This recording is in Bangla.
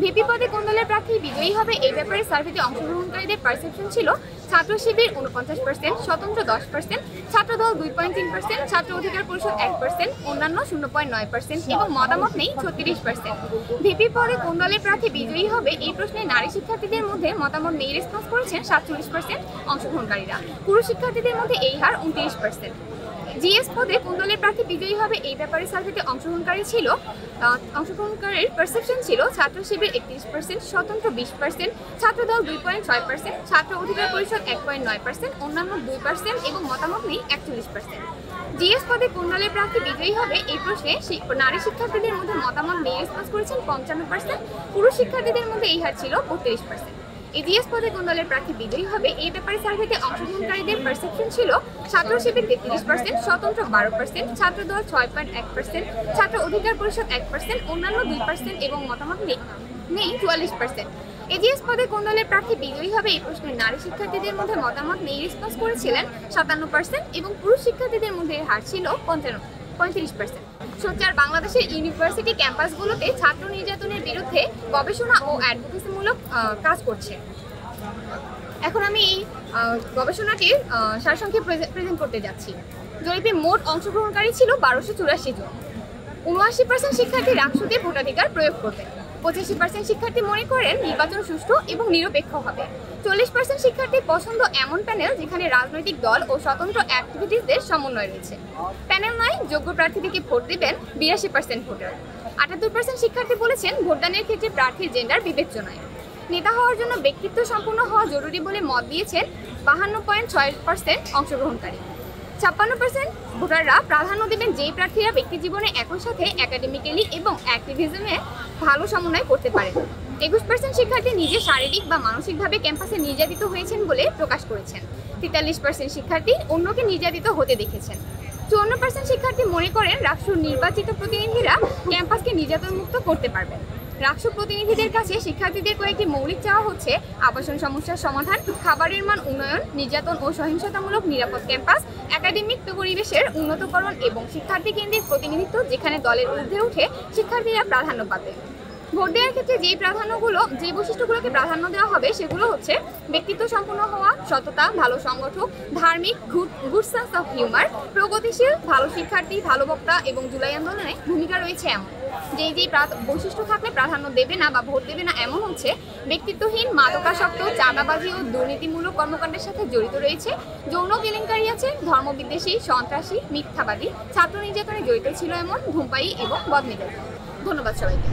ভিপি পদে কোন দলের প্রার্থী বিজয়ী হবে এই ব্যাপারে সার্ভেতে অংশগ্রহণকারীদের পারসেপশন ছিল ছাত্র শিবির 49%, স্বতন্ত্র 10%, ছাত্রদল 2.3%, ছাত্র অধিকার পরিষদ 1%, অন্যান্য 0.9% এবং মতামত নেই 36%। ভিপি পদে কোন দলের প্রার্থী বিজয়ী হবে এই প্রশ্নে নারী শিক্ষার্থীদের মধ্যে মতামত নেই রেসপন্স করেছেন 47% অংশগ্রহণকারীরা। পুরুষ শিক্ষার্থীদের মধ্যে এই হার 29%। জিএস পদে কোন দলের প্রার্থী বিজয়ী হবে এই ব্যাপারে সার্ভেতে অংশগ্রহণকারীর পারসেপশন ছিল ছাত্র শিবির 31%, স্বতন্ত্র 20%, ছাত্রদল 2.6%, ছাত্র অধিকার পরিষদ 1.9%, অন্যান্য 2% এবং মতামত নেই 41%। জিএস পদে কোন দলের প্রার্থী বিজয়ী হবে এই প্রশ্নে নারী শিক্ষার্থীদের মধ্যে মতামত নেই রেসপন্স করেছেন 55%, পুরুষ শিক্ষার্থীদের মধ্যে এই হার ছিল 32%। এজিএস পদে কোন দলের প্রার্থী বিজয়ী হবে এই ব্যাপারে সার্ভেতে অংশগ্রহণকারীদের পারসেপশন ছিল ছাত্র শিবির 33%, স্বতন্ত্র 12%, ছাত্রদল 6.1%, ছাত্র অধিকার পরিষদ 1%, অন্যান্য 2% এবং মতামত নেই 44%। এজিএস পদে কোন দলের প্রার্থী বিজয়ী হবে এই প্রশ্নে নারী শিক্ষার্থীদের মধ্যে মতামত নেই রেসপন্স করেছিলেন 57% এবং পুরুষ শিক্ষার্থীদের মধ্যে হার ছিল 35%। সোচ্চার বাংলাদেশের ইউনিভার্সিটি ক্যাম্পাসগুলোতে ছাত্র নির্যাতনের বিরুদ্ধে গবেষণা ও অ্যাডভোকেসিমূলক কাজ করছে। এখন আমি এই গবেষণাটির সারসংক্ষেপ প্রেজেন্ট করতে যাচ্ছি। জরিপে মোট অংশগ্রহণকারী ছিল 1284 জন। 79% শিক্ষার্থী রাকসুতে ভোটাধিকার প্রয়োগ করবে। 85% শিক্ষার্থী মনে করেন নির্বাচন সুষ্ঠু এবং নিরপেক্ষ হবে। 40% শিক্ষার্থীর পছন্দ এমন প্যানেল যেখানে রাজনৈতিক দল ও স্বতন্ত্র অ্যাক্টিভিটিসদের সমন্বয় রয়েছে। প্যানেল নয়, যোগ্য প্রার্থীদেরকে ভোট দেবেন 82% ভোটার। 78% শিক্ষার্থী বলেছেন ভোটদানের ক্ষেত্রে প্রার্থীর জেন্ডার বিবেচ্য নয়। নেতা হওয়ার জন্য ব্যক্তিত্ব সম্পন্ন হওয়া জরুরি বলে মত দিয়েছেন 52.6% অংশগ্রহণকারী। 56% ভোটাররা প্রাধান্য দেবেন যেই প্রার্থীরা ব্যক্তি জীবনে একই সাথে একাডেমিক্যালি এবং অ্যাক্টিভিজমে ভালো সমন্বয় করতে পারেন। 21% শিক্ষার্থী নিজে শারীরিক বা মানসিকভাবে ক্যাম্পাসে নির্যাতিত হয়েছেন বলে প্রকাশ করেছেন। 43% শিক্ষার্থী অন্যকে নির্যাতিত হতে দেখেছেন। 54% শিক্ষার্থী মনে করেন রাকসুর নির্বাচিত প্রতিনিধিরা ক্যাম্পাসকে নির্যাতন মুক্ত করতে পারবেন। রাকসু প্রতিনিধিদের কাছে শিক্ষার্থীদের কয়েকটি মৌলিক চাওয়া হচ্ছে আবাসন সমস্যার সমাধান, খাবারের মান উন্নয়ন, নির্যাতন ও সহিংসতামূলক নিরাপদ ক্যাম্পাস, একাডেমিক পরিবেশের উন্নতকরণ এবং শিক্ষার্থী কেন্দ্রিক প্রতিনিধিত্ব যেখানে দলের ঊর্ধ্বে উঠে শিক্ষার্থীরা প্রাধান্য পাবে। ভোট দেওয়ার ক্ষেত্রে যে বৈশিষ্ট্যগুলোকে প্রাধান্য দেওয়া হবে সেগুলো হচ্ছে ব্যক্তিত্ব সম্পন্ন হওয়া, সততা, ভালো সংগঠক, ধার্মিক, গুড সেন্স অফ হিউমার, প্রগতিশীল, ভালো শিক্ষার্থী, ভালো বক্তা এবং জুলাই আন্দোলনে ভূমিকা রয়েছে এমন। যেই বৈশিষ্ট্য থাকলে প্রাধান্য দেবে না বা ভোট দেবে না এমন হচ্ছে ব্যক্তিত্বহীন, মাদকাসক্ত, চাঁদাবাজি ও দুর্নীতিমূলক কর্মকাণ্ডের সাথে জড়িত রয়েছে, যৌন কেলেঙ্কারি আছে, ধর্মবিদ্বেষী, সন্ত্রাসী, মিথ্যাবাদী, ছাত্র নির্যাতনে জড়িত ছিল এমন, ধূমপায়ী এবং বদমেজাজি। ধন্যবাদ সবাইকে।